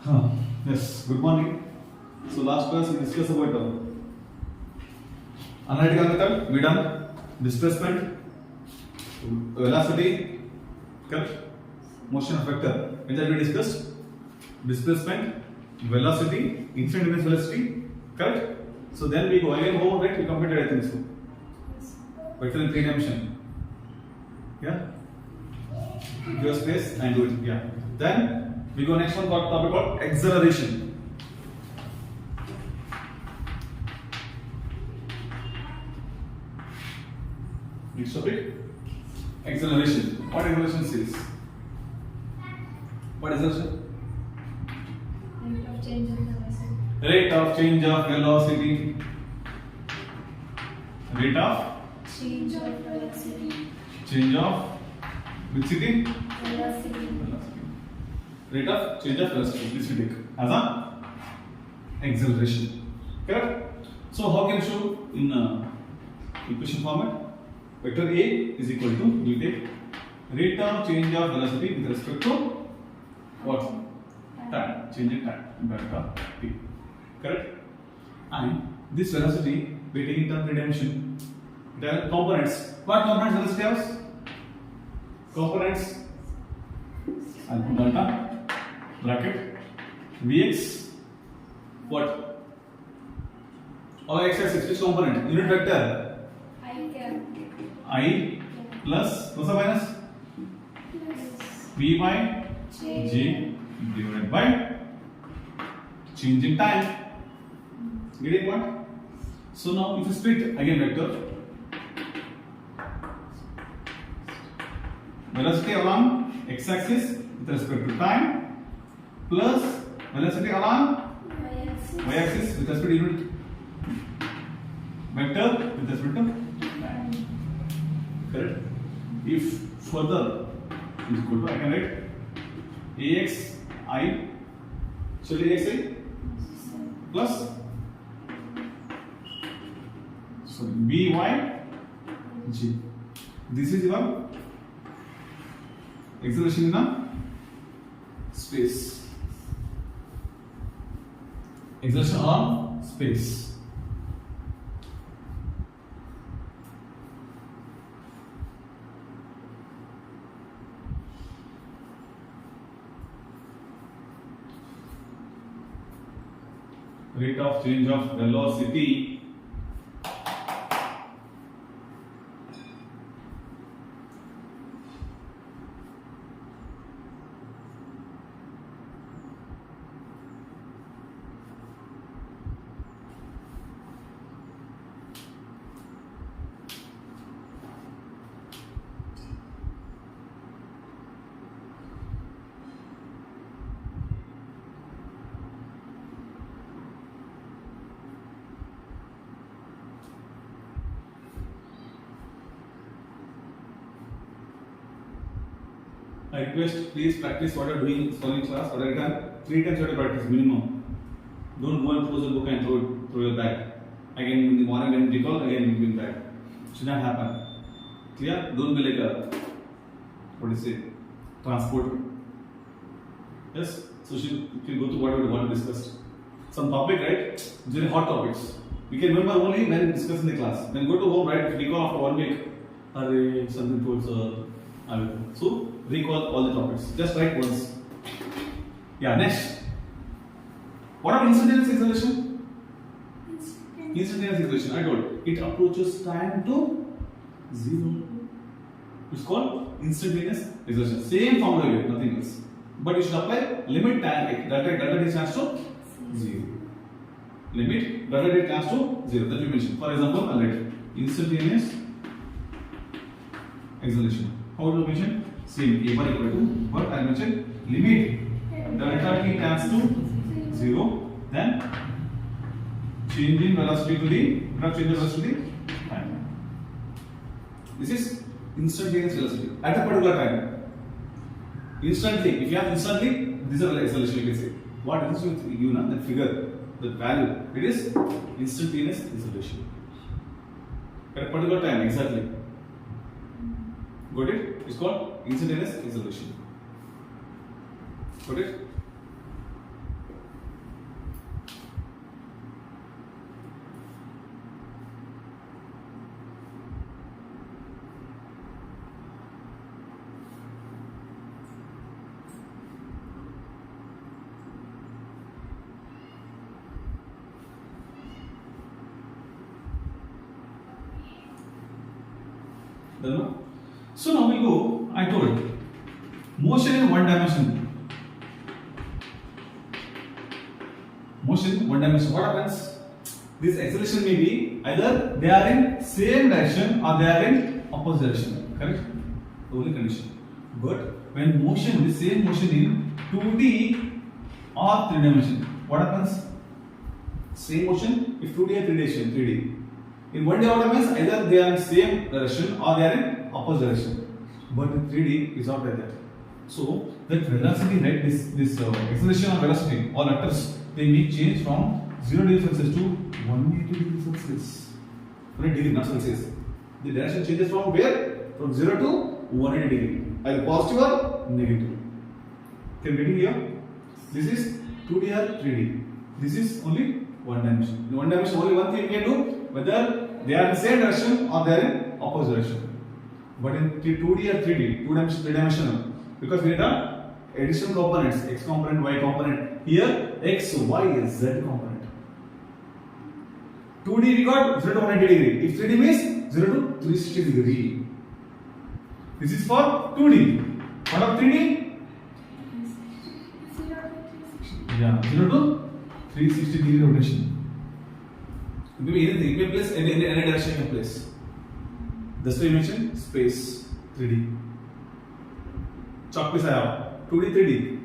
Yes, good morning. So last class we discussed about analytical method, we done displacement, velocity, correct? Motion of vector. In that we discussed displacement, velocity, instantaneous velocity, correct? So then we go again home, right? We completed I think so. Vector in 3 dimension. Yeah? Give a space and do it. Yeah. Then we go next one topic called acceleration. Next topic, acceleration. What acceleration says? What acceleration? Rate of change of velocity. Rate of Change of velocity. change of which city? Velocity. Rate of change of velocity. This we take as a acceleration. Correct? So how can you show in equation format? Vector A is equal to, we take rate of change of velocity with respect to what? Time. Change in time. Vector P. Correct? And this velocity we take in terms of dimension. There are components. What components velocity has? Components. I'll put delta bracket Vx. What? Or x-axis, which component? Unit vector. I plus plus or minus V by J divided by change in time. Getting what? So now if you split again vector, velocity along x-axis with respect to time plus velocity along y-axis with respect to unit vector with respect to time. Correct? If further is equal to, I can write ax I, so ax I plus so by g. This is your acceleration in the space. Acceleration on space. Rate of change of velocity I request please practice what you are doing in class. What I done 3 times you have to practice minimum. Don't go and close the book and throw your bag. Again in the morning when you recall again you bring back. Should not happen. Clear? Don't be like a what do you say? Transport. Yes. So you can go to what we want to discuss. Some topic, right? Very hot topics. We can remember only when discussing the class. Then go to home, right? If you recall after 1 week, array something towards so recall all the topics. Just write once. Yeah, next. What are instantaneous acceleration? Instantaneous acceleration, I told. It approaches time to 0. It's called instantaneous acceleration. Same formula here, nothing else. But you should apply limit time delta t stands to 0. Limit delta t stands to 0. That we mentioned. For example, I'll write instantaneous acceleration. How do you mention? Same a bar equal to, but I mentioned limit delta t tends to 0, then change in velocity to the change in velocity to the time. This is instantaneous velocity at a particular time. Instantly, if you have instantly, this is acceleration you can say. What is this with you now? That figure, the value, it is instantaneous acceleration. At a particular time, exactly. Got it? It's called instantaneous acceleration. Got it? Doesn't know? So now we go. I told motion in one dimension. Motion in one dimension. What happens? This acceleration may be either they are in same direction or they are in opposite direction. Correct? The only condition. But when motion, the same motion in 2D or 3 dimension, what happens? Same motion if 2D or 3 dimension, 3D. In 1D what happens? Either they are in same direction or they are in opposite direction. But in 3D is not like that. So that velocity, right? This acceleration of velocity or vectors, they may change from 0 degree Celsius to 180 degree Celsius. 180 degree, not Celsius. The direction changes from where? From 0 to 180 degree. Either positive or negative. Can you get it here? This is 2D or 3D. This is only one dimension. In one dimension, only one thing you can do, whether they are in same direction or they are in opposite direction. But in 2D or 3D, 3 dimensional, because we have additional components, x component, y component. Here, x, y, z component. 2D we got 0 to 180 degree. If 3D means 0 to 360 degree. This is for 2D. What of 3D? 0 to 360. Yeah, 0 to 360 degree rotation. It may be anything. You can place any direction you can place. That's why you mentioned space 3D. Chalk piece I have 2D, 3D.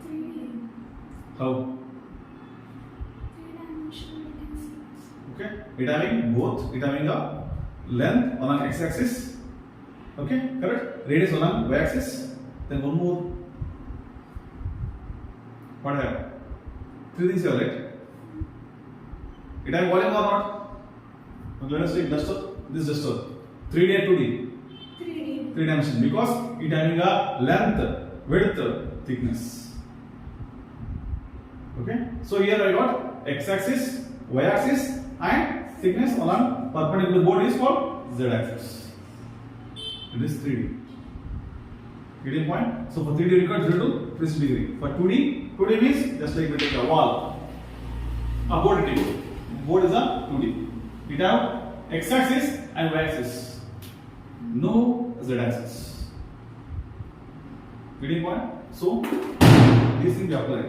3D. How? 3-dimensional we can see this. Okay, it having both. It having a length on an x-axis. Okay, correct. Radius on an y-axis. Then one more. What I have? 3 things here, right? It having volume or not? Now let us take duster. This duster. 3D and 2D. 3D. 3 dimension because it having a length, width, thickness. Okay. So here I got x-axis, y-axis, and thickness along perpendicular board is called z-axis. It is 3D. Getting point? So for 3D we got 0 to 360 degree. For 2D means just like we take a wall. A board take. Board is a 2D. It have x-axis and y-axis. No z-axis. Getting point? So these things we apply.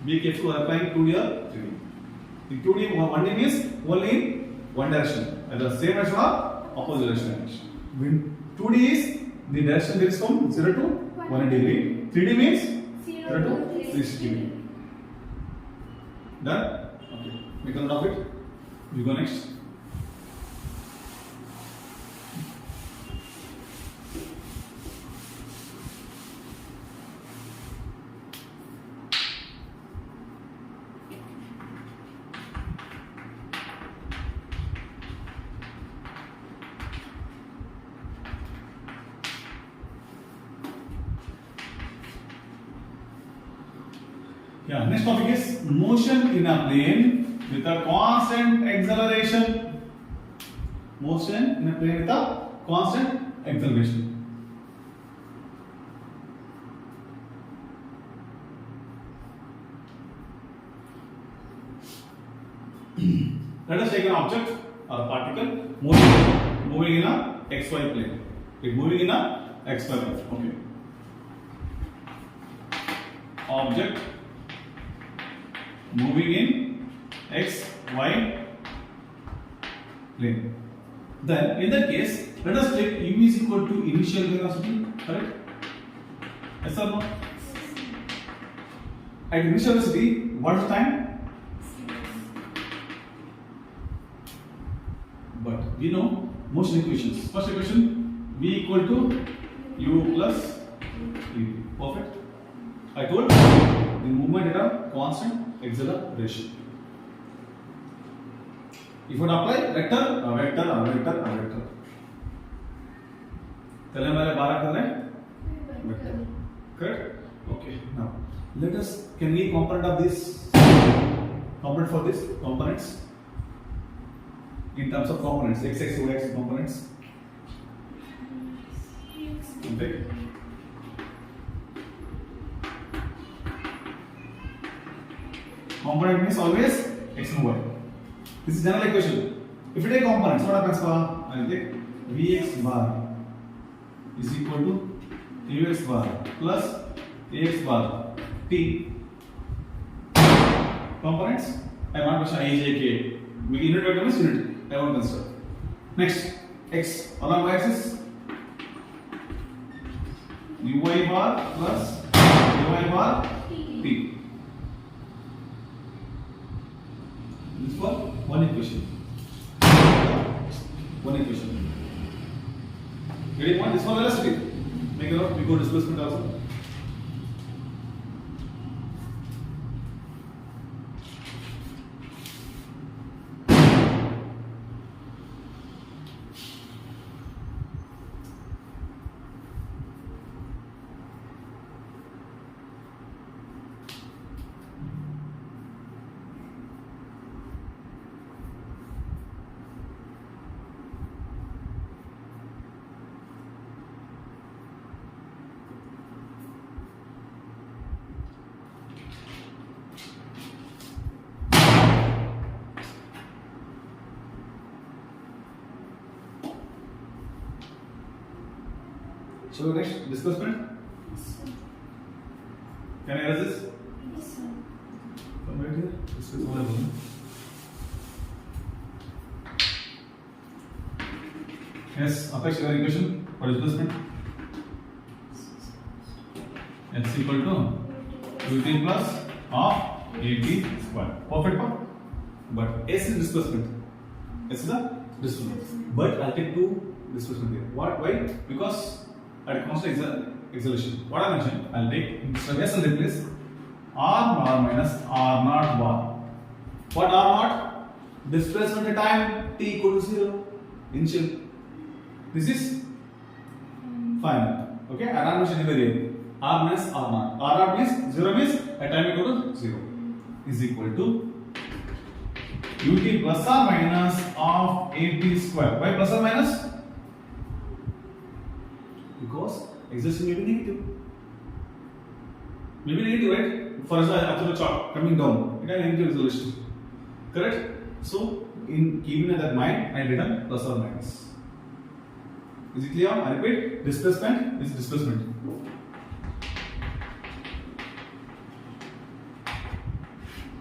Be careful while applying 2D or 3D. In 2D, 1D means only in one direction, either same direction or opposite direction. When 2D is the direction varies from 0 to 180 degree. 3D means 0 to 360 degree. Done? Okay. Make a note of it. You go next. Yeah, next topic is motion in a plane with a constant acceleration. Motion in a plane with a constant acceleration. Let us take an object or a particle moving in a xy plane. It's moving in a xy plane. Okay. Object moving in x, y plane. Then in that case, let us take u is equal to initial velocity, correct? Yes or no? At initial velocity, what is the time? But we know motion equations. First equation, v equal to u plus v. Perfect. I told the movement at a constant acceleration. If you apply vector, a vector, a vector, a vector. Tell me why 12 कर रहे हैं? Vector. Correct? Okay. Now let us. Can we component of this? Component for this components in terms of components. X, X, Y, X components. Okay. Component means always x and y. This is general equation. If you take components, what happens? I will take Vx bar is equal to Ux bar plus Ax bar T. Components. I want to question I, J, K. Unit vector is unit. I want to consider. Next, X along y-axis. Uy bar plus Uy bar T. This for one equation. One equation. Getting one? This one velocity. Make it up. We go displacement also. So next displacement. Yes, sir. Can I erase this? Yes, sir. Come right here. This is one. Yes, Apex, your equation for displacement. X equal to ut plus of at square. Perfect, huh? But S is displacement. S is the displacement. But I'll take two displacement here. What? Why? Because at constant acceleration. What I mentioned, I'll take instead of S, I'll replace R bar minus R naught bar. What R naught? Displacement at time t equal to 0. Initial. This is final. Okay, R naught is very R minus R naught. R naught means 0 means at time equal to 0 is equal to ut plus or minus of at square. Why plus or minus? Because existing may be negative. Maybe negative, right? For example, after the chart coming down, it has negative resolution. Correct? So, in keeping that mind, I written plus or minus. Is it clear? I repeat, displacement is displacement.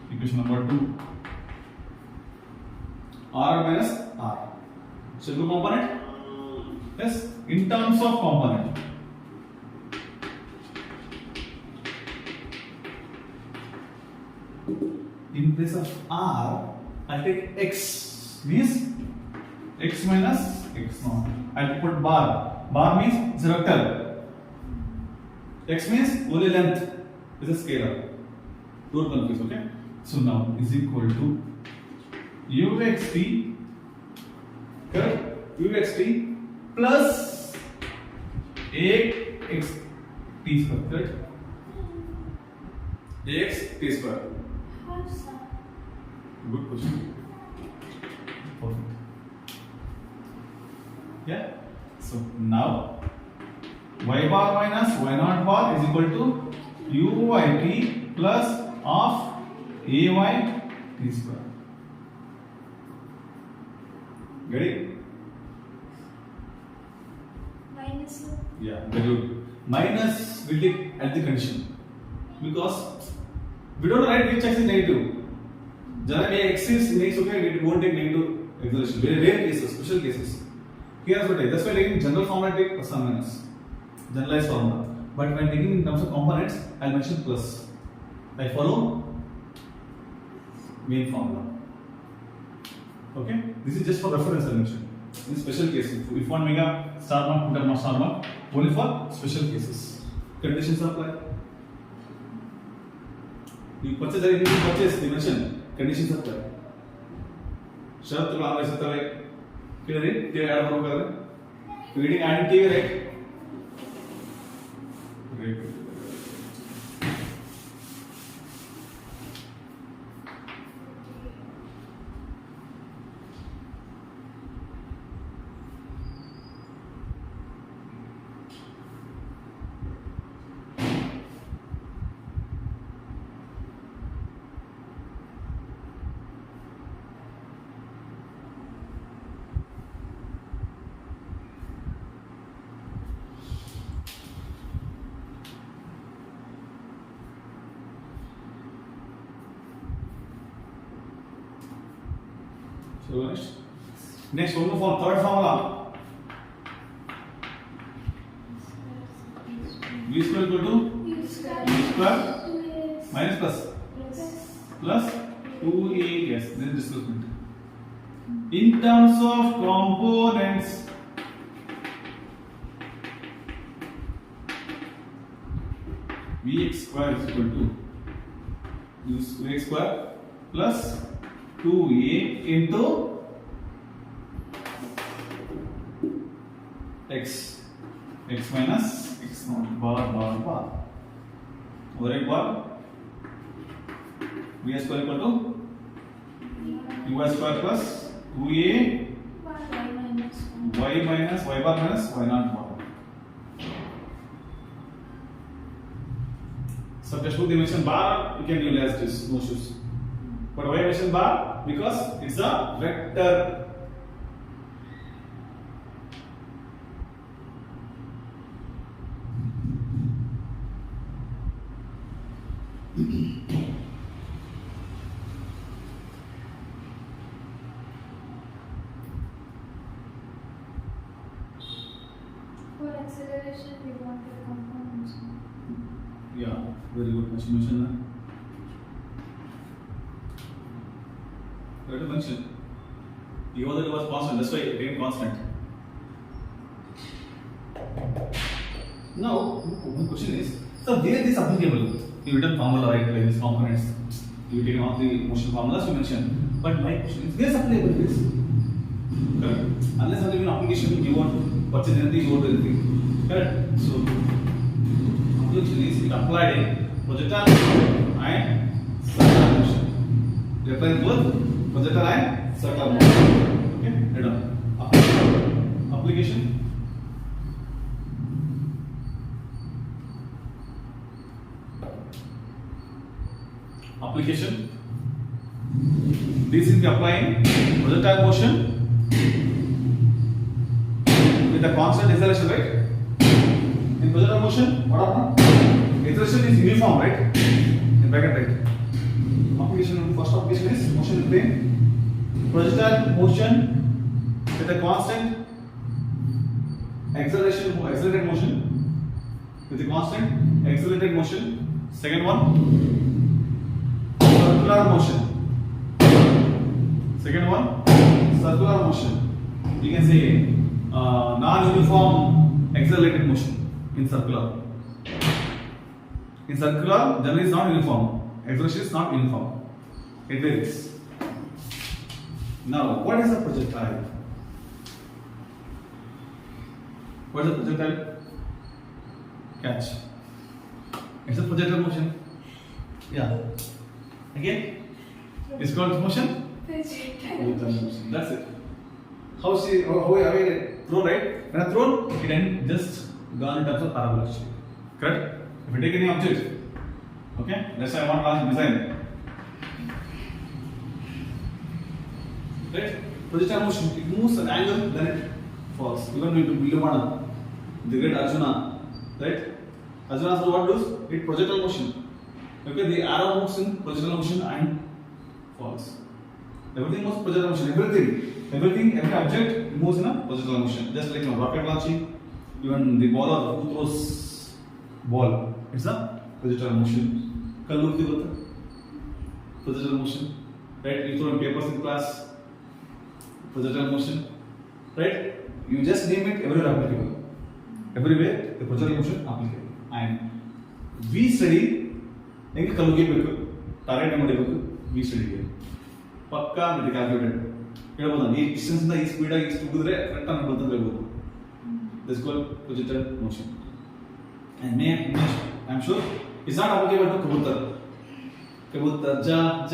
Equation number 2. R minus R. Single component? Yes. In terms of component. In place of R, I'll take X means X minus X naught. I'll put bar. Bar means it's a vector. X means only length is a scalar. Don't confuse, okay? So now is equal to uxt, correct? Uxt plus axt square, correct? axt square. How, sir? Good question. Perfect. Yeah. So now y bar minus y naught bar is equal to uyt plus of ay t square. Get it? Minus, sir. Yeah, very good. Minus will take at the condition because we don't know right which x is negative. Generally, x is negative, okay, it won't take negative acceleration. Very rare cases, special cases. Here is what I. That's why taking general formula take plus or minus, generalized formula. But when taking in terms of components, I'll mention plus. I follow main formula. Okay, this is just for reference. I mentioned in special cases. If one mega star mark, put a star mark only for special cases. Conditions apply. You purchase anything, you purchase. They mention conditions apply. शर्त तो आप ऐसे तरह clear है ये add हो कर रहे रीडिंग एड किए right So next one more form, third formula. V square equal to U square. U square 2s minus plus plus 2a. Yes, this is displacement. In terms of components, Vx square is equal to Vx square plus 2a into x minus x naught bar over a bar. V square equal to u square plus 2a y minus y bar minus y naught bar. So textbook they mention bar, you can utilize this, no issues. But why I mention bar? Because it's a vector. For acceleration, we want the components. Yeah, very good mention. You have to mention. You know that it was constant, that's why it became constant. Now, one question is, so where this applicable? You written formula, right, like these components. You take all the motion formulas you mentioned. But my question is, where is applicable this? Correct. Unless you have an application, you won't purchase anything, you won't do anything. Correct. So, application is it applied in projectile and circular motion. They apply both projectile and circular motion. Okay, head on. Application. Application. This is the applying projectile motion with a constant acceleration, right? In projectile motion, what happened? Acceleration is uniform, right? In bracket, right? Application, first application is motion in plane. Projectile motion with a constant accelerated motion with a constant accelerated motion. Second one, circular motion. Second one, circular motion. You can say non-uniform accelerated motion in circular. In circular, generally is not uniform. Acceleration is not uniform. It varies. Now, what is a projectile? What is a projectile? Catch. It's a projectile motion. Yeah. Again, it's called motion. Projectile motion. That's it. How I throw, right? When I throw, it can just gone in terms of parabola shape. Correct? If you take any object, okay, that's why I want to launch missile. Right? Projectile motion, it moves an angle, then it falls. Even if you build one, the great Arjuna, right? Arjuna, so what does? It projectile motion. Okay, the arrow moves in projectile motion and falls. Everything moves projectile motion. Every object moves in a projectile motion. Just like rocket launching, even the bowler who throws ball, it's a projectile motion. Projectile motion. Right? You throw papers in class, projectile motion. Right? You just name it, everywhere applicable. Everywhere the projectile motion applicable. And we study target we study Pakka with the calculated. Distance in the speed is to that's called projectile motion. And I'm sure it's not applicable to Kabutar. Kabutar, ja,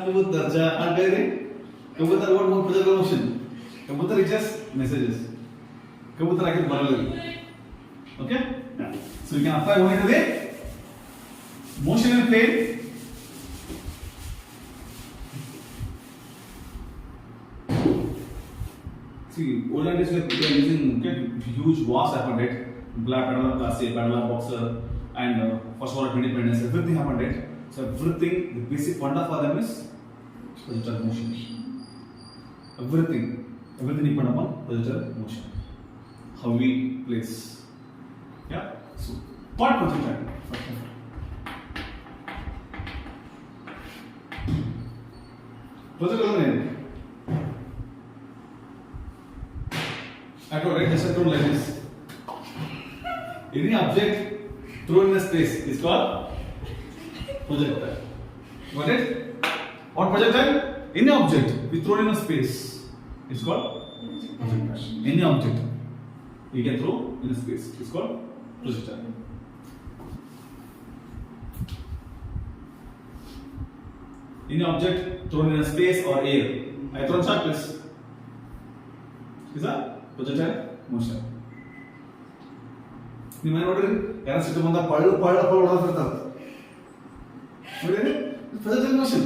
Kabutar, ja, Kabutar, what more projectile motion? Kabutar is just messages. Kabutar I can parallel. Okay? Yeah. So you can apply only to the motion in plane. See, older days we are using huge vast happened, right? Black paddler, class A, paddler, boxer, and first war of independence, everything happened, right? So everything, the basic wonder for them is projectile motion. Everything depend upon projectile motion. How we place. Yeah. So what projectile? Projectile name. I told just I told like this. Any object thrown in a space is called projectile. Got it? What projectile? Any object we throw in a space is called projectile. Any object we can throw in a space is called projectile. Any object thrown in a space or air. I throw chocolates. Is that projectile motion? You might order ಯಾರು ಸಿಟ್ಟು ಬಂದ ಪಳ್ಳು ಹೊಡೆದಿರ್ತಾರೆ ನೋಡಿ projectile motion.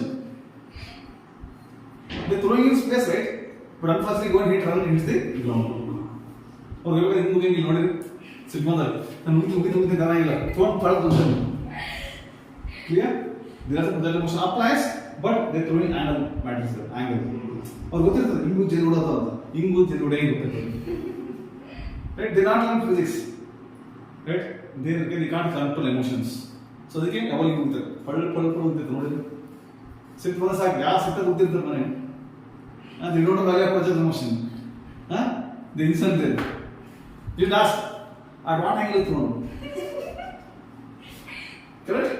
They throwing in space, right? But unfortunately, go and hit run into the ground. Or ಇವಾಗ ಹಿಂಗೆ ಹಿಂಗೆ ನೋಡಿ ಸಿಟ್ಟು ಬಂದ ನಾನು ಮುಗಿದು ದನ ಇಲ್ಲ ತೊಗೊಂಡು ಪಳ್ಳು ಬಂದ clear? There is a projectile motion applies, but they throwing angle matters angle. ಅವ್ರು ಗೊತ್ತಿರ್ತದೆ ಹಿಂಗೂ ಜೆಲ್ ಹೊಡೋದು ಅಂತ ಹಿಂಗೂ ಜೆಲ್ ಹೊಡೆಯ ಗೊತ್ತಿರ್ತದೆ. Right? They not learn physics. Right? They can't control emotions. So they can ಯಾವಾಗ ಹಿಂಗೆ ಪಳ್ಳು ಹೋಗ್ತಿರ್ತಾರೆ ನೋಡಿದ್ರೆ ಸಿಟ್ಟು ಬಂದ ಸಾಕು ಯಾವ ಸಿಟ್ಟಾಗಿ ಹೋಗ್ತಿರ್ತಾರೆ ಮನೆ. They don't know value of projectile motion. They insult them. You ask, at what angle thrown? Correct?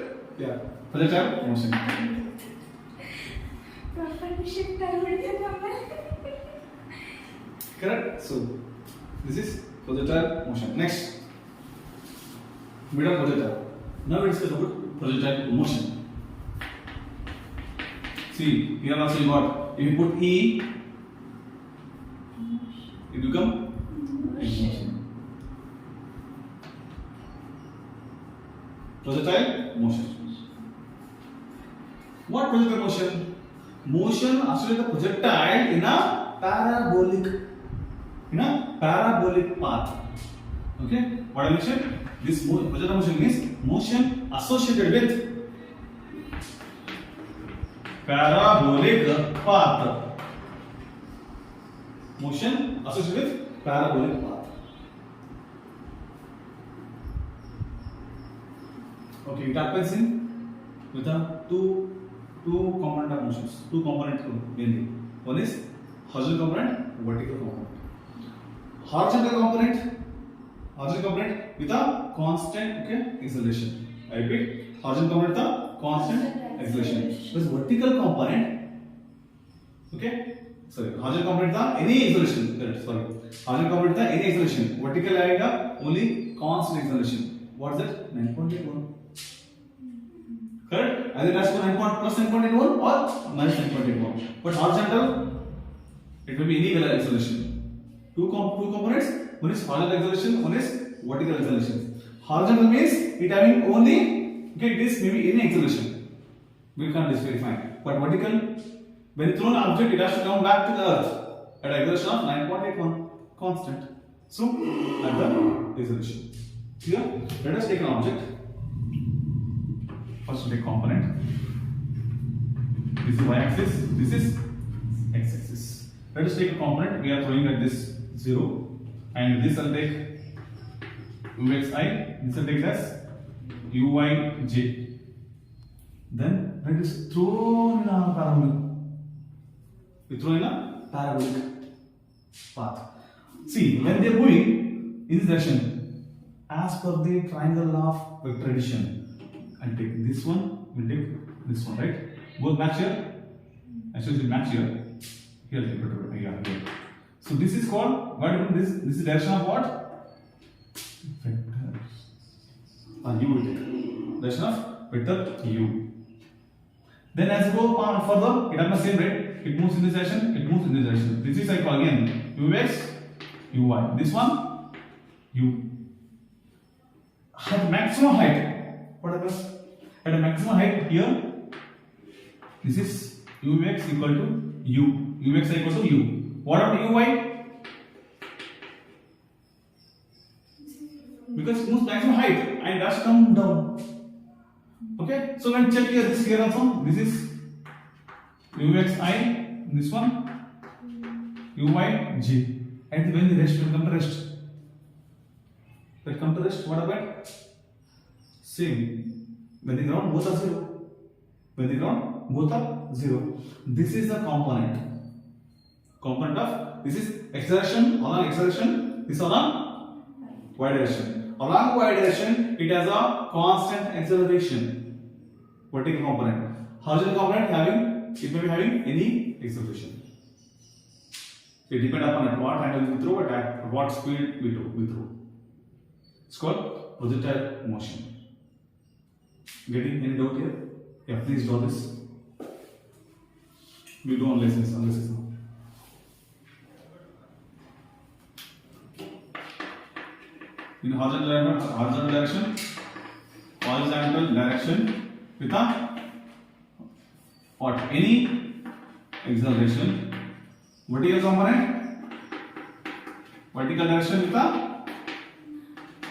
Yeah. Projectile motion. Correct? So, this is projectile motion. Next, middle projectile. Now we discuss about projectile motion. See, here also you got, if you put E, it become motion. Projectile motion. What projectile motion? Motion actually the projectile in a parabolic path. Okay? What I mentioned? This projectile motion is motion associated with parabolic path. Motion associated with parabolic path. Okay, it happens in with the two component of motions. Two components mainly. One is horizontal component, vertical component. Horizontal component with a constant acceleration. I repeat, horizontal component with a constant acceleration. Whereas vertical component, horizontal component with any acceleration. Horizontal component with any acceleration. Vertical area only constant acceleration. What is that? 9.81. Correct? Either that's for 9 plus 9.81 or minus 9.81. But horizontal, it will be any acceleration. Two components. One is horizontal acceleration. One is vertical acceleration. Horizontal means it having only it is maybe any acceleration. We can't verify. But vertical, when thrown an object, it has to come back to the earth at an acceleration of 9.81 constant. So at the acceleration. Here, let us take an object. First we take component. This is y-axis. This is x-axis. Let us take a component. We are throwing at this 0, and this will take uxi. This will take as uyj. Then let us throw in a parabolic. We throw in a parabolic path. See, when they are moving in this direction, as per the triangle of vector addition, I'll take this one, we'll take this one, right? Both match here. Actually, it match here. Here, here. So this is called what? This is direction of what? Vector. U will take direction of vector u. Then as you go further, it has the same rate. It moves in this direction. It moves in this direction. This is I call again ux, uy. This one u. At maximum height, what happens? At a maximum height here, this is ux equal to u. Ux equal to u. What about uy? Because it moves maximum height and does come down. Okay, so when check here, this here also, this is uxi, this one u by g. And when the rest will come to rest. When come to rest, what about? Same. When the ground both are 0. When the ground both are 0. This is the component. Component of this is acceleration along acceleration. This along y direction. Along y direction, it has a constant acceleration. Vertical component. Horizontal component having it may be having any acceleration. It depends upon at what angle we throw, at what speed we throw. It's called projectile motion. Getting any doubt here? Yeah, please draw this. We do analysis now. In horizontal direction with a what? Any acceleration. Vertical component. Vertical direction with a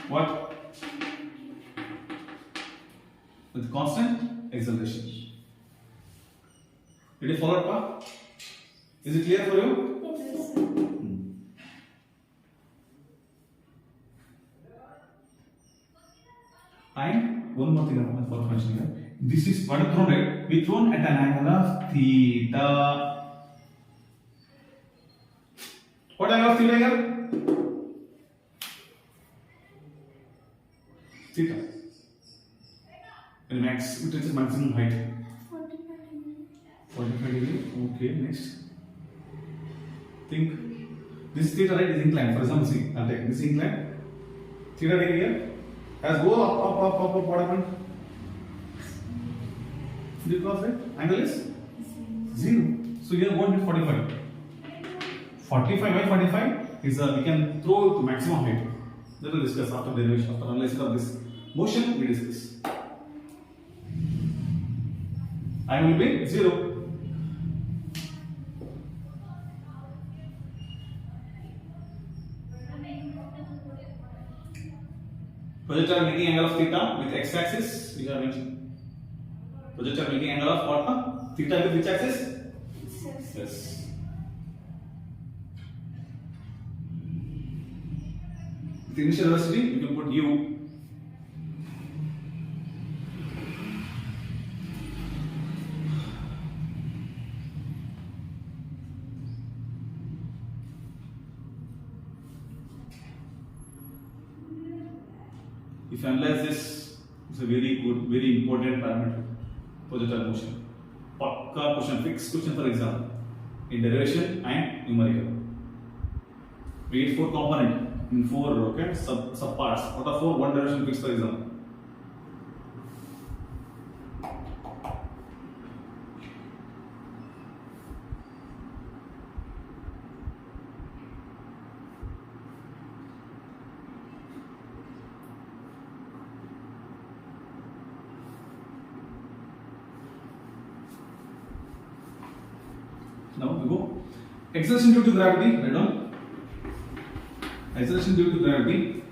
what? With constant acceleration. Did you follow it, Pa? Is it clear for you? Yes, sir. And one more thing I want to mention here. This is what thrown, right? We thrown at an angle of theta. What angle of theta here? Theta. And max, it is maximum height. 45 degrees. 45 degree. Okay, next. Think. This theta, right, is inclined. For example, see, I'll take this incline. Theta degree here. As go up, what happened? Because right, angle is 0. So here what is 45? 45 by 45 is we can throw it to maximum height. That will discuss after derivation, after analysis of this motion. We discuss. I will be 0. Projectile making angle of theta with x-axis. We have mentioned. Projectile making angle of what? Theta with which axis? Yes. With initial velocity, you can put u. If you analyze this, it's a very good, very important parameter. Projectile motion. Pakka question, fixed question for example. In derivation and numerical. We get 4 component in 4 sub parts. Out of 4, 1 derivation fixed for example. Now we go. Acceleration due to gravity. Write down. Acceleration due to gravity.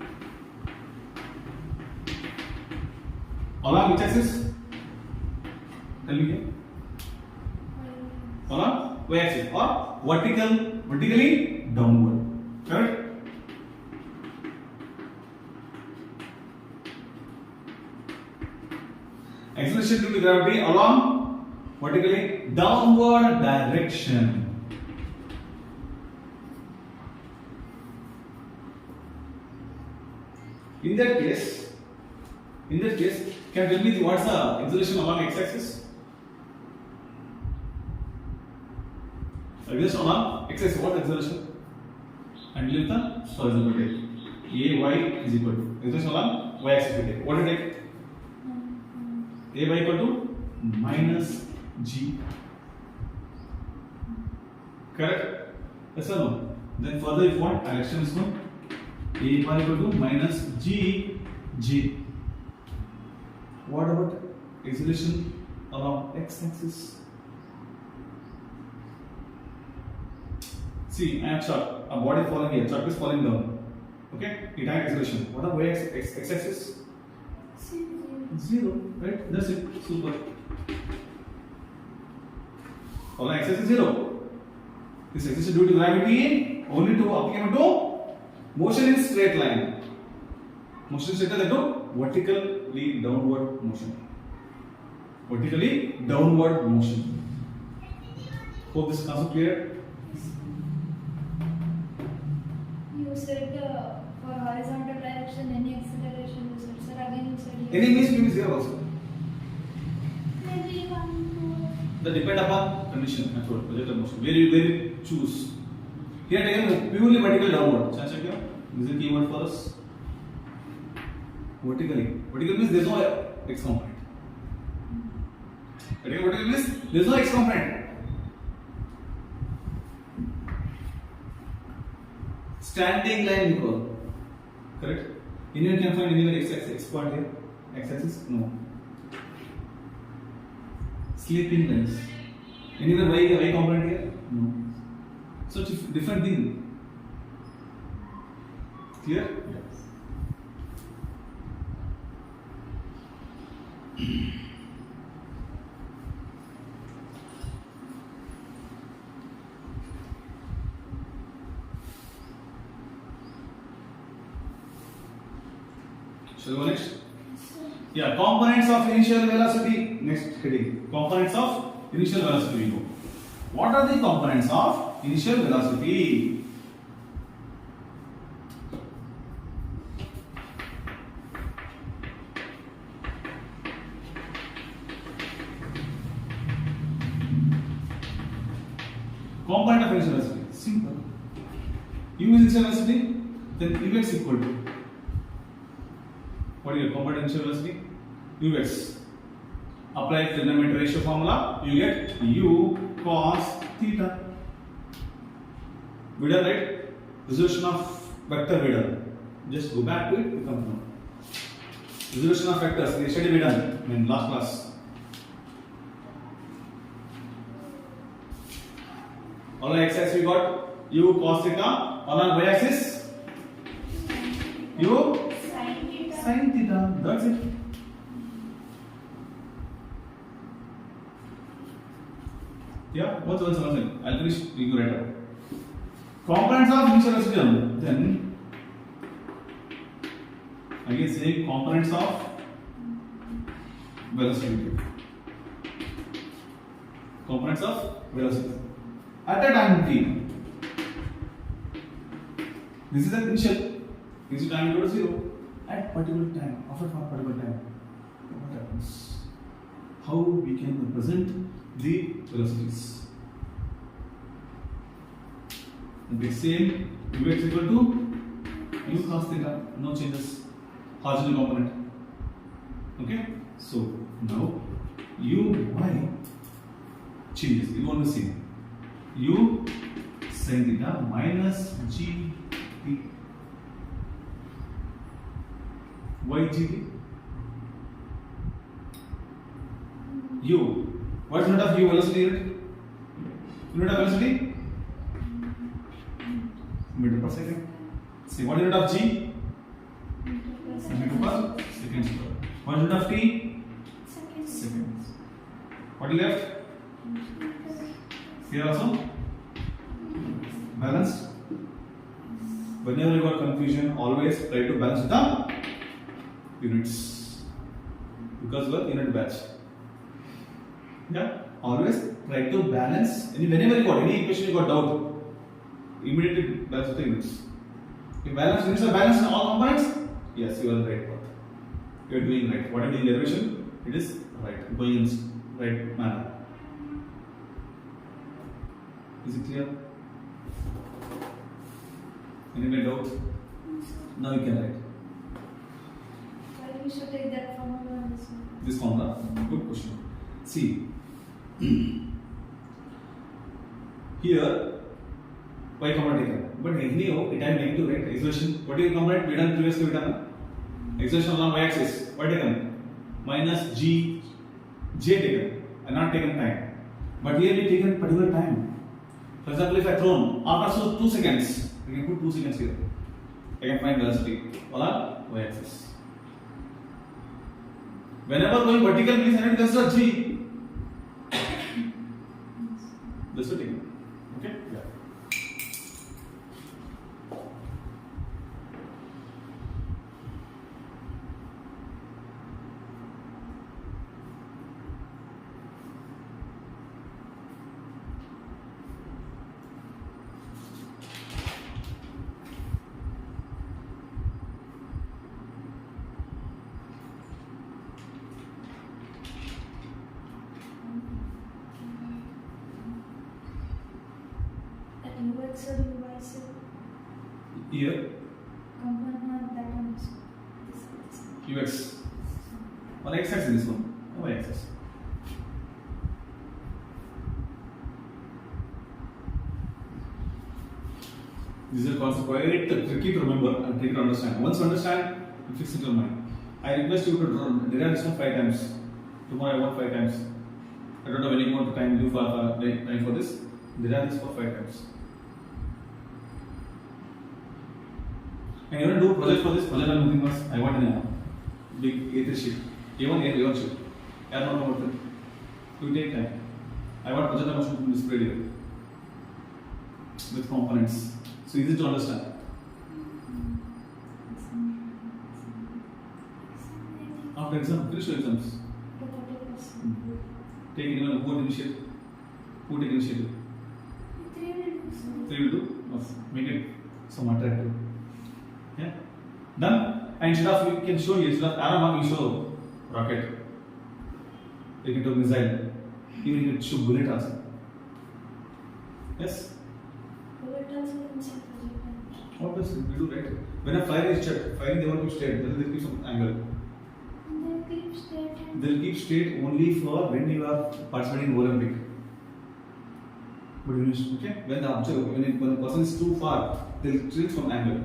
Along which axis? Tell me here. Along y axis or vertically downward. Correct? Acceleration due to gravity along vertically downward direction. In that case, can you tell me what's the acceleration along x-axis? Acceleration along x-axis, what acceleration? And leave the horizontal take. Ay is equal to acceleration along y-axis we take. What do you take? Ay equal to minus g. Correct? Yes or no? Then further if what? Direction is known. A equal to minus g. What about acceleration along x-axis? See, I have chart. A body falling here. Chart is falling down. Okay? It has acceleration. What are x-axis? 0. Right? That's it. Super. Along x-axis 0. This exists due to gravity only to applicable to motion in straight line. Motion in straight line to vertically downward motion. Vertically downward motion. Hope this concept clear. You said for horizontal direction any acceleration you said. Sir, again you said yes. Any means will be zero also. Maybe 1, That depend upon condition. I told projectile motion. Where you choose. Here taken purely vertical downward. Chance check here. This is a keyword for us. Vertically. Vertical means there is no x component. Vertical means there is no x component. Standing line we call. Correct? Anywhere can find anywhere x part here. X axis? No. Sleeping lines. Anywhere y component here? No. So it's a different thing. Clear? Yes. Shall we go next? Yeah, components of initial velocity. Next heading. Components of initial velocity we go. What are the components of initial velocity? Component of initial velocity. Simple. U is initial velocity, then Ux equal to. What is your component initial velocity? Ux. Apply trigonometric ratio formula, you get U cos theta. We done right? Resolution of vector we done. Just go back to it, we come now. Resolution of vectors, yesterday we done in last class. On our x axis we got U cos theta. On our y axis U sin theta. That's it. Yeah, what's one second? I'll finish. We go right up. Components of initial velocity. Then again say components of velocity. Components of velocity. At a time t. This is the initial. This is time equal to 0. At particular time, after particular time, what happens? How we can represent the velocities? The same Ux equal to U cos theta, no changes. Horizontal component. Okay? So now Uy changes. You want to see U sin theta minus G T. Why GT? U. What is unit of U velocity unit? Unit of velocity? Meter per second. See, what unit of G? Meter per second square. What unit of T? Seconds. What is left? Here also? Balanced. Whenever you got confusion, always try to balance with the units. Because we are unit batch. Yeah? Always try to balance. Whenever you got any equation you got doubt, immediately balance with the units. If balance units are balanced in all components, yes, you are on the right path. You are doing right. Whatever the derivation, it is right. Going in right manner. Is it clear? Any doubt? Now you can write. Why we should take that formula on this one? This formula. Good question. See. Here, y component taken. But anyhow, it had negative, right? Exertion. What is the component we done previously? We done exertion along y axis. What taken? Minus g, j taken, and not taken time. But here we taken particular time. For example, if I thrown after 2 seconds, we can put 2 seconds here. I can find velocity along y axis. Whenever going vertical, please consider g. This will take. Okay? Yeah. xl, y xl. Here Component that one is this. ux. On x axis this one. No y axis. This is a concept quite tricky to remember and tricky to understand. Once you understand, you fix it in your mind. I request you to derive this one 5 times. Tomorrow I want 5 times. I don't have any more time to do time for this. Derive this for 5 times. And you want to do project for this project I'm looking for. I want in a big A3 sheet. A1 sheet. I don't know what to take time. I want project motion to be displayed here with components. So easy to understand. After exam, finish your exams. Take anyone who initiative. Who take initiative? 3 will do. Make it some attractive. Yeah. Done. And instead of you can show you instead of arrow mark you show rocket. You can do missile. Even you can show bullet also. Yes. Bullet also inside project. Obviously, we do right. When a fire is checked, firing they want to straight, then they keep some angle. And they'll keep straight. They'll keep straight only for when you are participating in Olympic. But you know, okay? When the person is too far, they'll tilt from angle.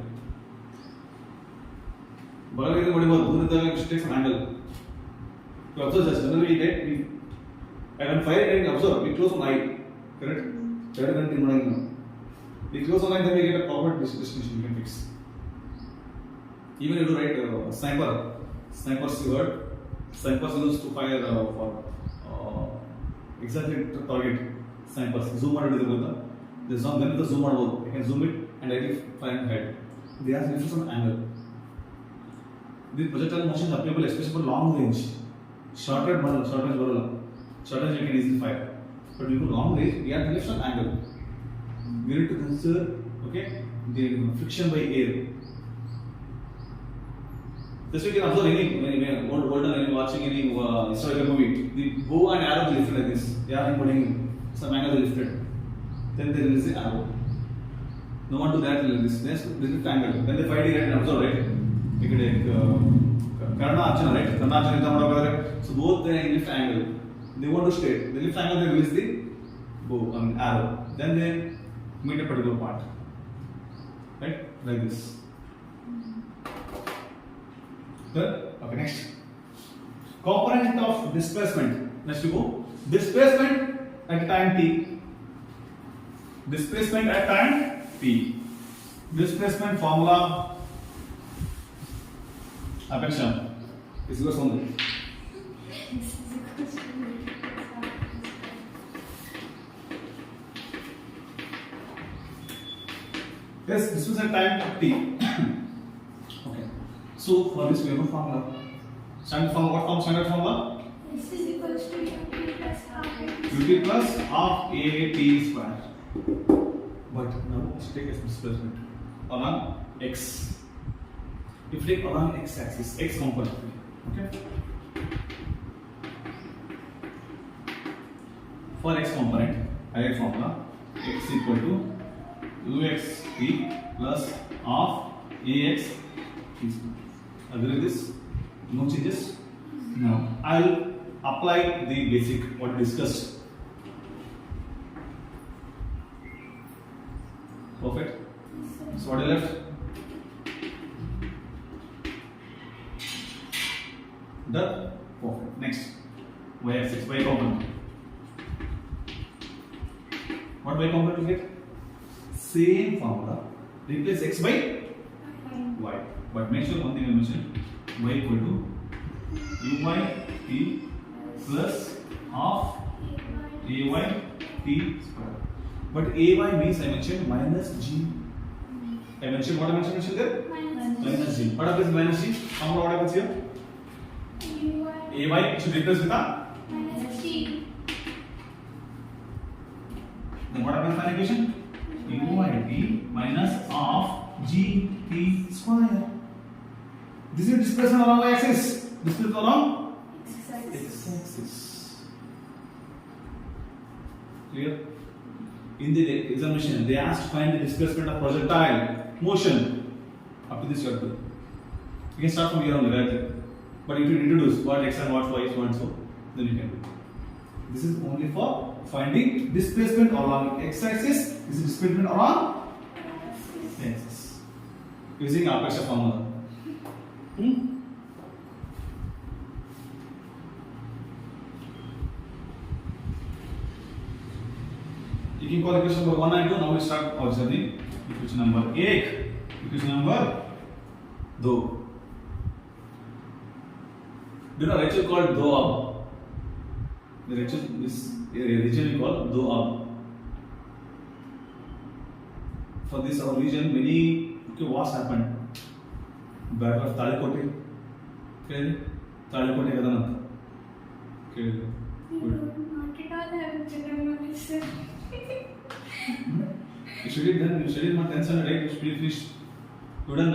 But when you take some angle. To observe this, whenever we get, and when fire getting observed, we close one eye. Correct? We close one eye, then we get a proper destination we can fix. Even if you write sniper, snipers you heard, snipers used to fire for exactly to target snipers. Zoom out the zoom, then the zoom out, you can zoom it and directly fire in head. They are different from angle. This projectile motion is applicable especially for long range. Short range you can easily fire. But you do long range, we have to lift an angle. We need to consider the friction by air. This we can observe any watching any historical movie. The bow and arrow is lifted like this. They are putting some angle is lifted. Then they release the arrow. No one do that like this. Next, this is angle. Then they fight it and observe, right? You can take Karna Archana, right? Karna Archana, so both they lift angle. They want to straight. They lift angle, they release the bow and arrow. Then they meet a particular part. Right? Like this. Good? Okay, next. Component of displacement. Next you go. Displacement at time t. Displacement at time t. Displacement formula. Apeksha. Is yours only. Yes, this was at time t. Okay. So for this we have a formula. Standard formula. What form? Standard formula? This is equals to ut plus half at. Ut plus half at square. But now let's take a displacement along x. If we take along x axis, x component. Okay. For x component, I write formula x equal to ux t plus half ax t square. Agree with this? No changes? Now I'll apply the basic what we discussed. Perfect. So what is left? Done. Perfect. Next. Y axis, y component. What y component we get? Same formula. Replace x by y. But make sure one thing I mentioned. Y equal to uy t plus half ay t square. But ay means I mentioned minus g. I mentioned what I mentioned there? Minus g. What happens minus g? Formula what happens here? Ay should replace with a minus g. Then what happens in the equation? Uy t minus half g t square. This is displacement along y axis. Displacement along x axis. Clear? in the examination they asked to find the displacement of projectile motion. Up to this you have to. You can start from here only, right? But if you introduce what x and what y so and so, then you can do. This is only for finding displacement along x-axis. This is displacement along x-axis using aperture formula. You can call equation number 1 and 2. Now we start our journey. Equation number 8. Equation number 2. Do you know region called Doab? The region, this region is called Doab. For this our region, many wars happened. Battle of Talikote. Okay, Talikote kadana. Okay, good. Not at all have general knowledge, sir. You studied then. You studied my 10th standard, right? You studied finished. You done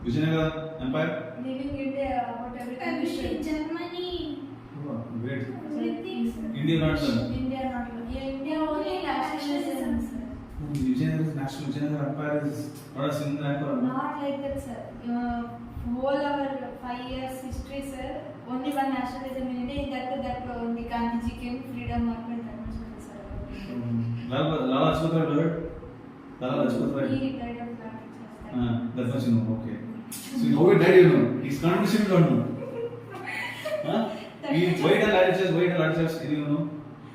Vijayanagara Empire. Living India, whatever. Everything, Germany. Oh, great. Everything, sir. India not done. India not done. Yeah, India only nationalism, sir. Vijayanagara is national. Vijayanagara Empire is what a single empire. Not like that, sir. Whole our 5 years history, sir. Only one nationalism in India. That only Gandhiji came, freedom movement, that much, sir. Lala Lajpat Rai heard? Lala Lajpat Rai. He died of that. That much you know. Okay. So how he died, you know. His contribution you don't know. Huh? Why the latitudes? Why the latitudes? You know.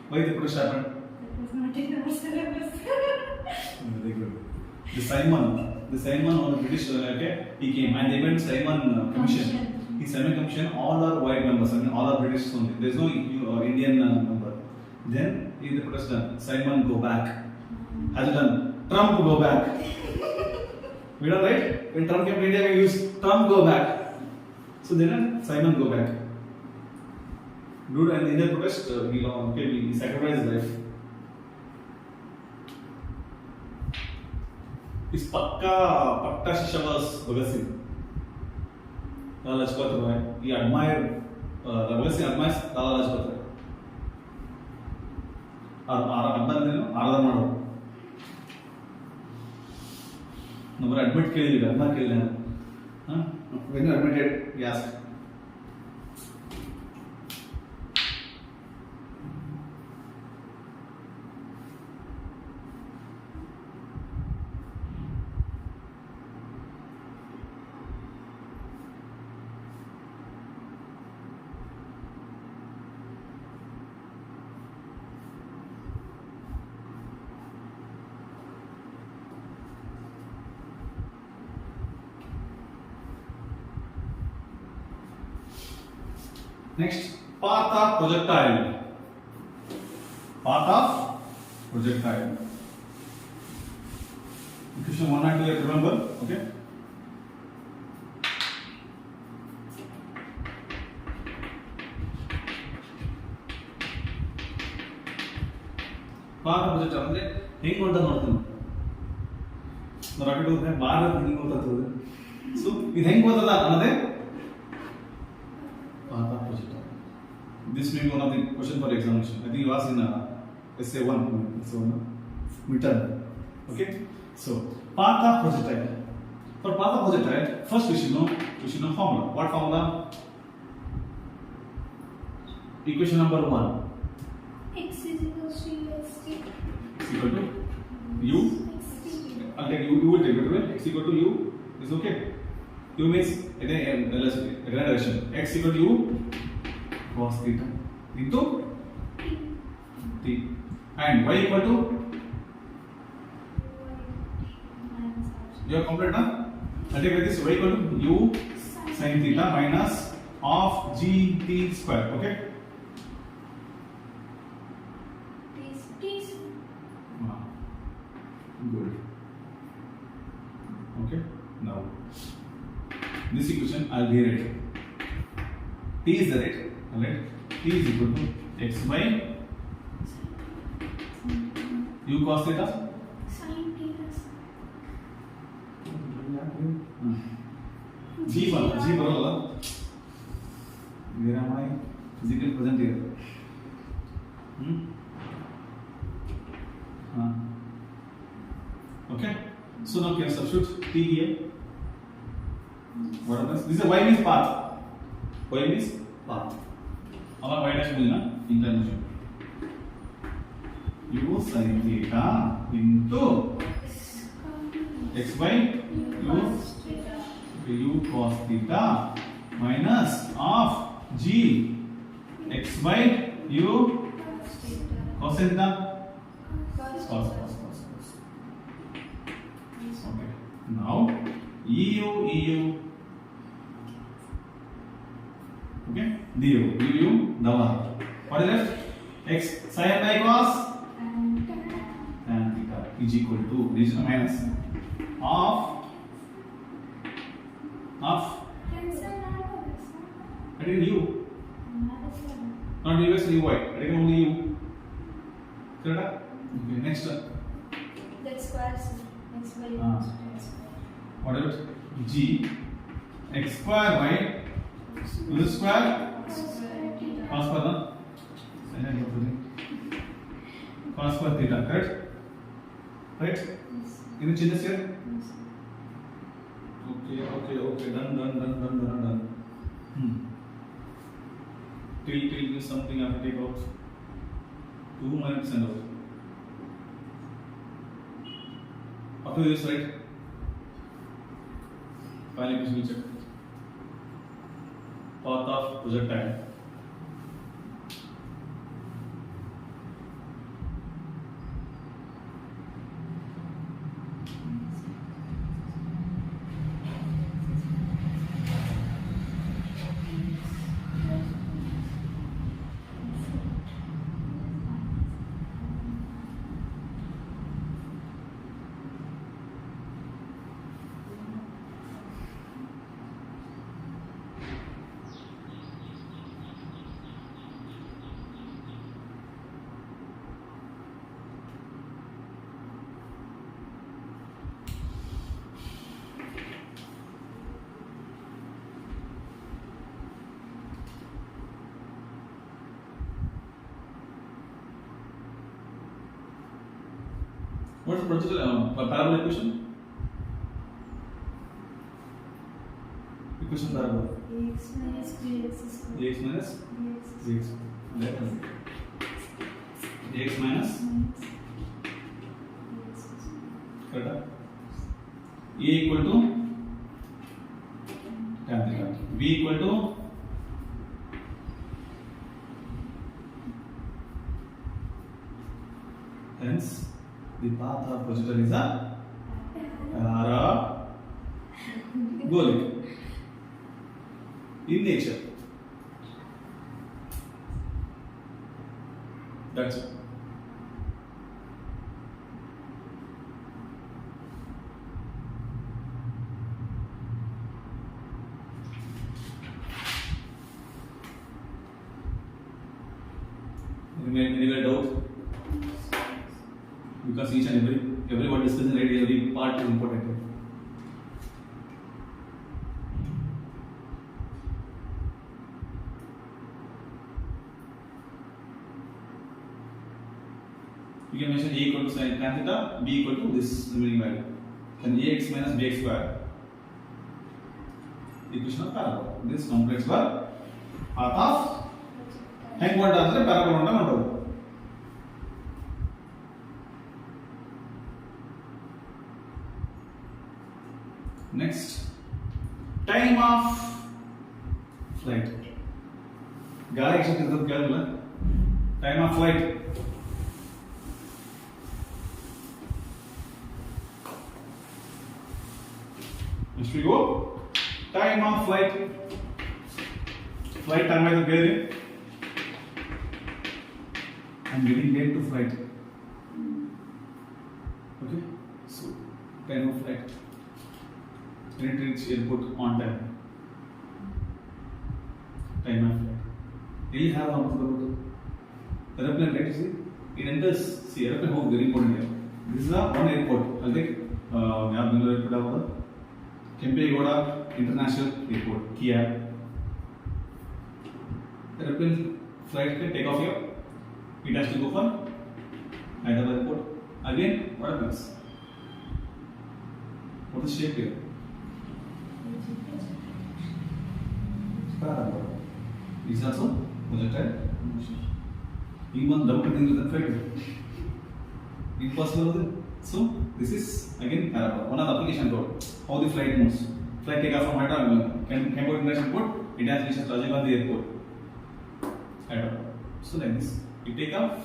Why the protest happened? That was not in our syllabus. Very good. The Simon on the British, okay, he came and they went Simon Commission. In Simon Commission, all are white members. I mean, all are British only. There is no Indian member. Then he the protest done. Simon go back. Has it done? Trump go back. We know, right? When Trump came to India, we use Trump go back. So then Simon go back. Dude, and in the protest, he sacrificed his life. His Patta Shisha was Bhagat Singh. Lala Lajpat Rai. He admired, Bhagat Singh admires Lala Lajpat Rai. Aradhan Never admit kill, admire kill. When you admitted, he asked. Next, path of projectile. Path of projectile. Equation 1 and 2 you have to remember, okay? Path of projectile ಅಂದ್ರೆ ಹೆಂಗ್ ಅಂತ ನೋಡ್ತೀನಿ. Rocket ಹೋದ್ರೆ bar ಹಿಂಗ್ ಹೋಗ್ತದೆ. So ಇದು ಹೆಂಗ್ ಹೋಗ್ತದ ಅನ್ನೋದೇ path of projectile. This may be one of the question for examination. I think you asked in essay 1 midterm. Okay. So path of projectile. For path of projectile, first we should know formula. What formula? Equation number 1. X is equal to xt. X equal to u. I'll take u. You will take it, right? X equal to u is okay. U means direction. X equal to u cos theta into t. And y equal to you are complete now. I'll take like this. Y equal to u sin theta minus of gt square. Okay. Good. Okay. Now this equation I'll rewrite it. T is the rate. Alright. T is equal to x by u cos theta. Sin theta. G बरोबर. Where am I? Physical present here. T here. What happens? This is y means path. Y means path. Our y dash means inclined motion. U sin theta into x by u cos theta minus of g x by u cos theta cos. Okay. Now EU okay du dawa. What is left? X sin by cos tan theta is equal to this minus of I did u not u x u y I did only u correct. Okay, next That square is x by what else? G x square by u square cos per cos per theta, correct? Right? Any changes here? Okay, done. Till is something I have to take out. 2 minutes and out. After this, right? Final question will check. Path of projectile. What is the projectile parabola equation? Equation parabola. Ax minus bx square. Ax minus Bx bx. Ax minus correct. A equal to tan theta. B equal to hence the path of projectile is a parabolic in nature. That's it. Any doubt? Because each and everyone discussing right, every part is important. You can mention A equal to sin tan theta, B equal to this remaining value. Then Ax minus bx square. Equation of parabola. This complex path of ಹೆಂಗ್ ಹೊಂಟ ಅಂದ್ರೆ parabola ಹೊಂಟ ಹೊಂಟೋದು. Next, time of flight. ಗಾಳಿ ಎಷ್ಟು ಇರ್ತದೆ ಕೇಳಿಲ್ಲ. Time of flight. Next we go. Time of flight. Flight time is very. I'm getting late to flight. Okay, so time of flight. I need to reach airport on time. Time of flight. Do you have aeroplane, right? See, it enters. See, aeroplane home very important here. This is a one airport. I'll take Bangalore airport. Kempegowda International Airport. Kia. Aeroplane flight can take off here. It has to go for Hyderabad airport. Again, what happens? What is the shape here? Parabola. Is also projectile motion. Even doubt thing with the failure. Impossible. So this is again parabola. One of the application code. How the flight moves. Flight take off from Hyderabad. Cambodia International Airport. It has reached Rajiv Gandhi Airport. Hyderabad. So like this, you take off,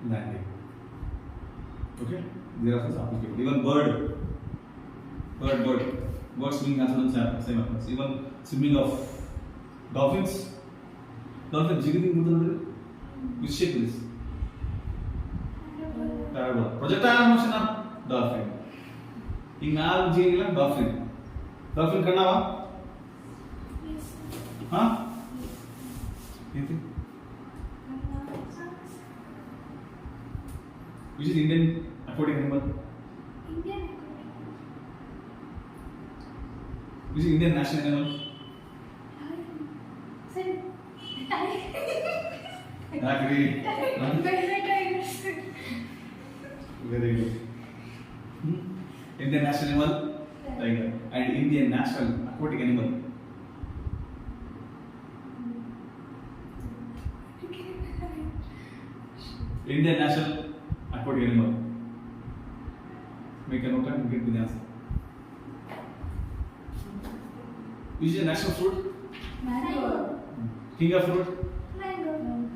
landing. Okay. There are some applicable. Even bird swimming has same applies. Even swimming of dolphins. Jigging. Which shape is this? Parabola. Projectile motion of dolphin. In all jigging dolphin. Dolphin karna Yes. huh? Anything? Which is Indian aquatic animal? Indian. Which is Indian national animal? Sir. Agreed. Very good. Indian national animal, tiger. And Indian national aquatic animal. Indian national aquatic animal. Make a note and get the answer. Which is the national fruit? Mango. King of fruit? Mango.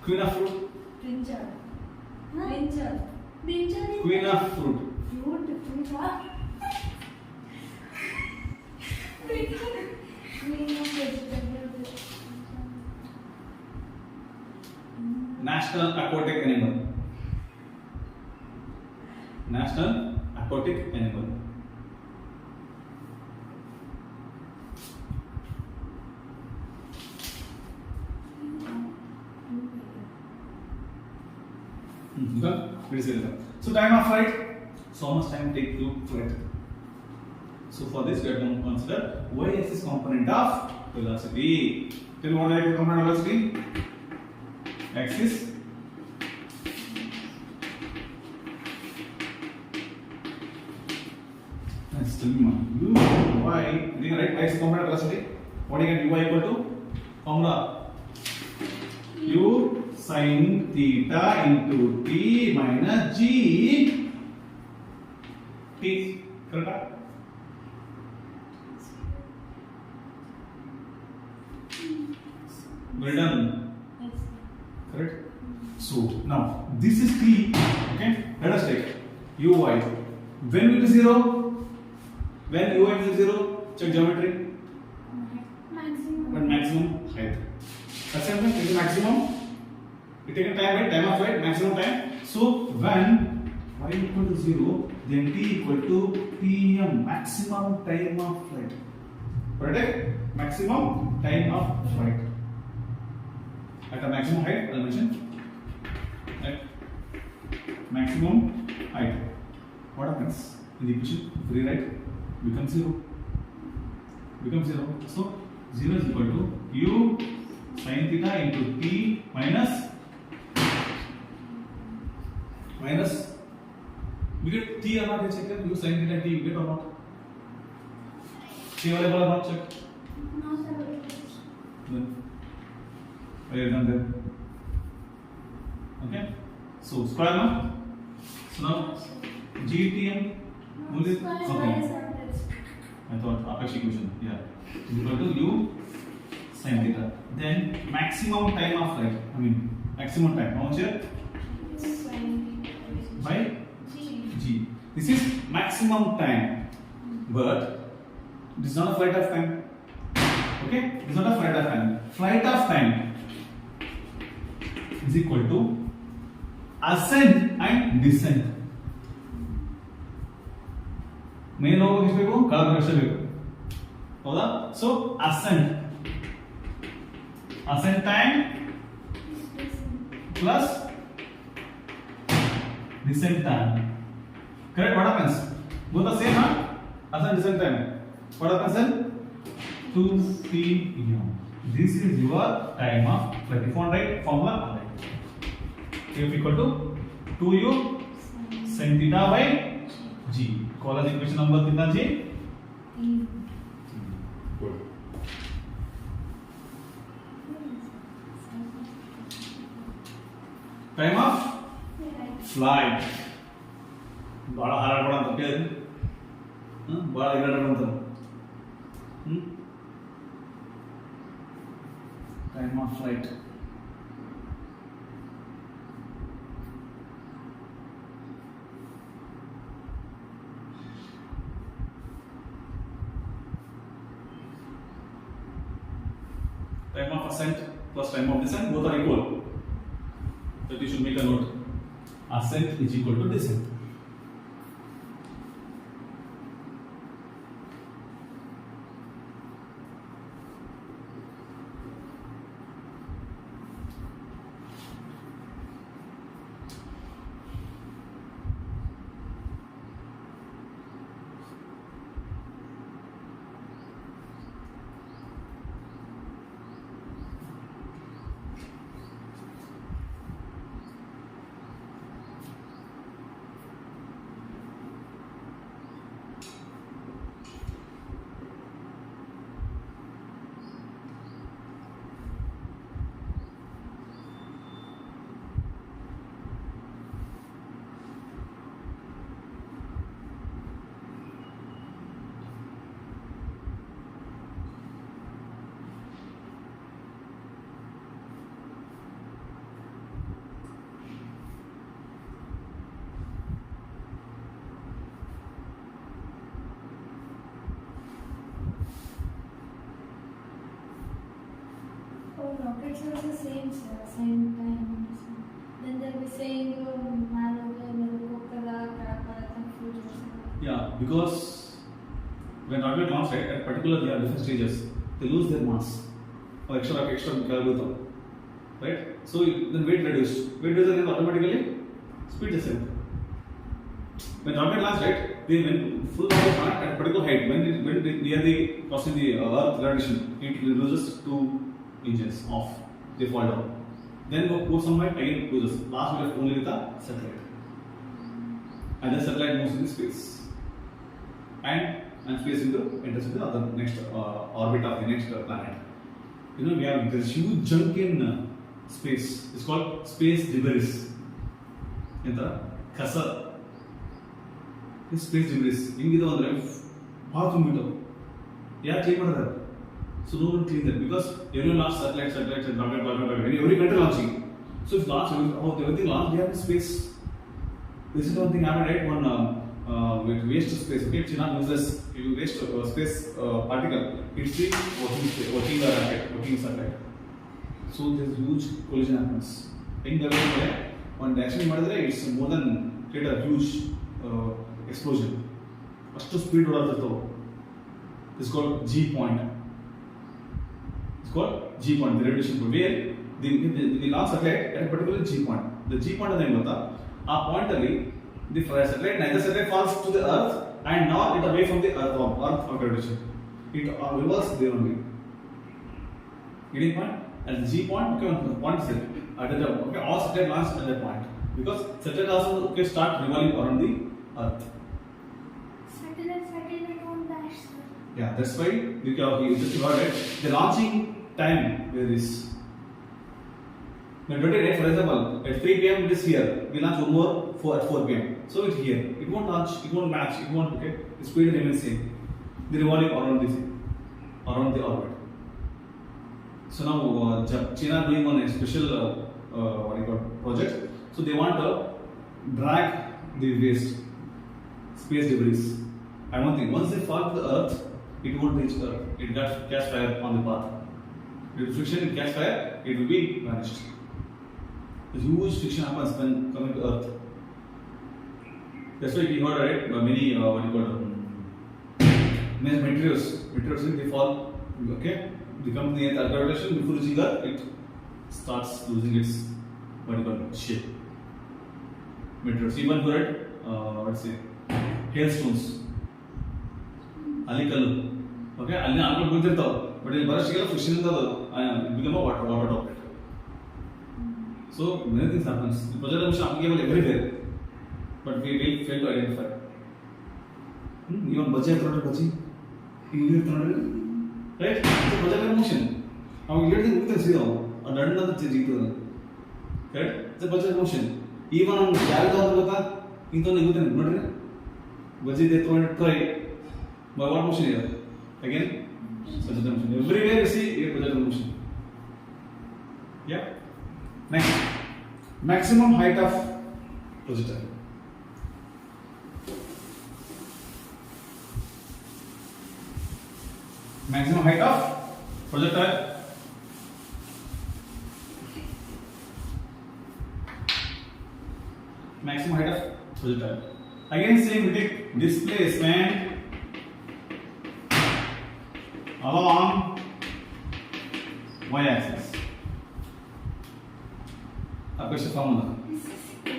Queen of fruit? Brinjal. Huh? Brinjal. Brinjal. Queen of fruit. Fruit. Queen of vegetable. National aquatic animal. National aquatic animal. So time of flight. So much time take to flight. So for this we are going to consider y-axis component of velocity. Tell me what I component of velocity? Axis. Let's tell me u y. You can write y-axis component of velocity. What you get u y equal to? Formula u sin theta into t minus g t. Correct? Well done. Yes. Correct? So now this is t. Okay? Let us take uy. When will be 0? When uy will be 0? Check geometry. Maximum. But maximum height. Assembly is maximum. We take a time, right? Time of flight, maximum time. So when y equal to 0, then t equal to tm, maximum time of flight. Correct? Maximum time of flight. At a maximum height, I'll mention. At maximum height. What happens in the equation? Rewrite, becomes 0. Becomes 0. So 0 is equal to u sin theta into t minus we get t or not, check it. U sin theta t, you get or not? T available or not, check. No, sir. Then are you done there? Okay. So square now. So now GTM only. Okay. I thought Apex equation. Yeah. Is equal to u sin theta. Then maximum time of flight. I mean maximum time. How much here? By g. This is maximum time, but this is not a flight of time. Okay, this is not a flight of time. Flight of time is equal to ascent and descent. Main logo किस पे को colour pressure पे को होगा. So ascent time plus descent time. Correct? What happens? Both the same, huh? Ascent descent time. What happens then? 2 p.m. This is your time of flight. If you want to write formula, F equal to 2u sin theta by G. Call as equation number कितना G? Good. Time of flight. बड़ा hard बड़ा तो क्या है? बड़ा इधर बड़ा तो. Time of flight. Time of ascent plus time of descent both are equal. So you should make a note. Ascent is equal to descent. Rockets are the same, sir, same time. Then they'll be saying, Yeah, because when rocket launch, right, at particular they are different stages, they lose their mass or extra calculate, right? So then weight reduced. Weight reduced then automatically speed is same. When rocket launch, right, they when full power at particular height, when near the crossing the Earth gravitational, it loses 2 inches off. They fall down. Then go somewhere again loses. Last we left only with the satellite, and the satellite moves in space. And space enters into the other next orbit of the next planet. You know, we have this huge chunk in space. It's called space debris. In the khasa, this space debris. In the other bathroom window. Yeah, clean that. So no one clean that because everyone launched satellites and rocket. Every country launching. So if launch everything launched, they have space. This is one thing happened, right? One. With waste space, okay, China uses waste space particle. It's the working rocket, satellite. So there's huge collision happens. In the way, when actually it's more than create a huge explosion. First to speed it's called G point. It's called G point, the radiation point. Where the launch satellite at a particular G point. The G point is a point the satellite, neither satellite falls to the earth and nor it away from the earth or gravitation. It reverses there only. Getting point? At the G point, okay, point is there. Okay, all satellite launch at that point. Because satellite also start revolving around the earth. Satellite won't dash, sir. Yeah, that's why you just heard it. The launching time varies. When today, for example, at 3 p.m. it is here. We launch one more at 4 p.m. So it's here. It won't launch, it won't match, it won't, okay? The speed remains same. The revolving around the orbit. So now China doing on a special project. So they want to drag the waste, space debris. And one thing, once they fall to the earth, it won't reach earth. It got catch fire on the path. With friction, it catch fire, it will be vanished. The huge friction happens when coming to earth. That's why we heard, right? Many meteors they fall, okay? They come near the gravitation before reaching earth, it starts losing its shape. Meteors, even heard, let's say, hailstones. Alkur, okay? Alkur good but in Barashikala friction it become a water droplet. So many things happens. The projectile motion applicable everywhere, but we will fail to identify. Even bhaji thrown bhaji. You thrown right? So projectile motion. Now you get the see now. And another thing correct? It's a projectile motion. Even on carry down the bata, into the good and not bhaji they thrown it try. But what motion here? Again, projectile motion. Everywhere you see here projectile motion. Yeah. Next, maximum height of projectile. Maximum height of projectile. Maximum height of projectile. Again, same we take displacement along y-axis. आपका इसका formula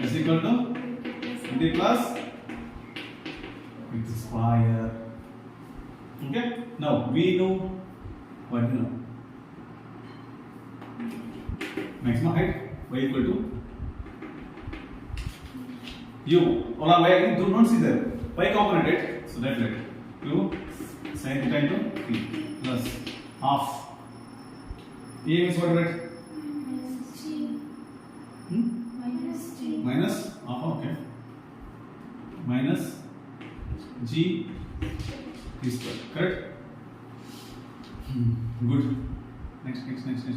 is equal to d plus with square. Okay. Now we know what we know. Maximum height y equal to u. All our y do not see there. Y component it. So that let u sin theta into t plus half. A means what right? Minus half. Okay. Minus g t square. Correct. Good. Next.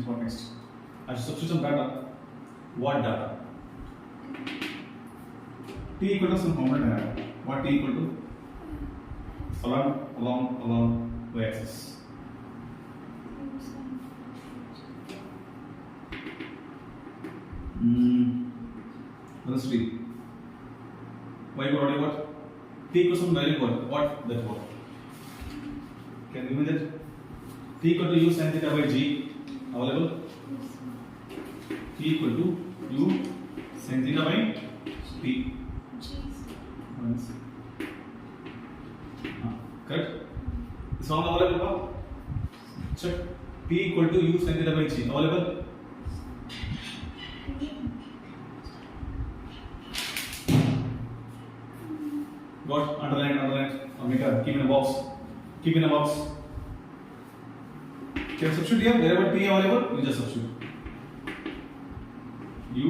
What next? I should substitute some data. What data? T equal to some component data. What T equal to? Along y-axis. Let's see. Y equal to what? T equal to some value what? That what? Can you imagine that? T equal to u sin theta by g available. T equal to u sin theta by t. Correct? This one available. Check. T equal to u sin theta by g available. Got underline. Keep in a box. Can substitute here wherever t available, you just substitute. U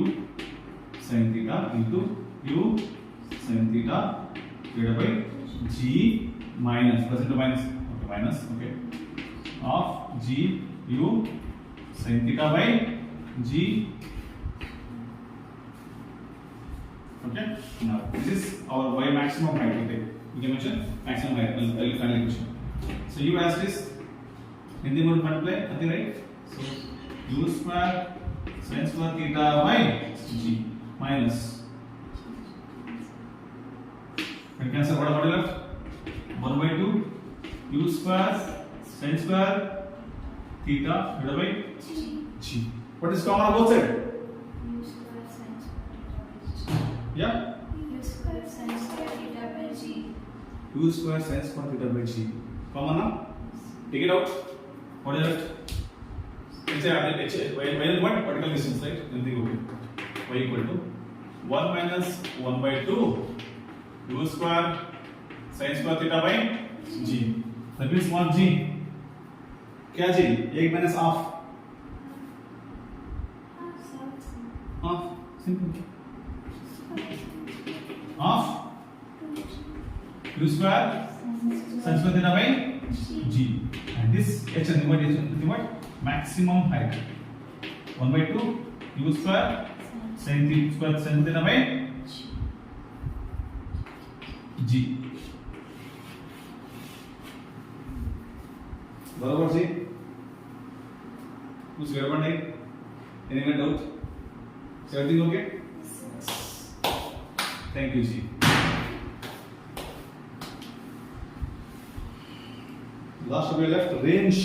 sin theta into u sin theta divided by g minus plus into minus. Okay, minus. Okay. Of g u sin theta by g. Okay. Now this is our y maximum height. Okay. We can mention maximum height. I'll finally question. So you ask this. In the mode multiply, nothing right? So u square sin square theta by g minus. Can cancel what left? 1/2 u square sin square theta divided by g. What is common on both sides? Yeah. U square sin square theta by g. U square sin square theta by g. Common now? Take it out. What is left? It's a what? Particle distance, right? Anything okay. Y equal to 1 minus 1/2 u square sin square theta by g. That means what g? क्या g? 1 minus half. Half. Simple. Half u square sin square theta by g. And this h and what? Maximum height. 1/2 u square sin theta by g. बराबर जी? कुछ गड़बड़ नहीं? Any doubt? Everything okay? Thank you ji. Last we left range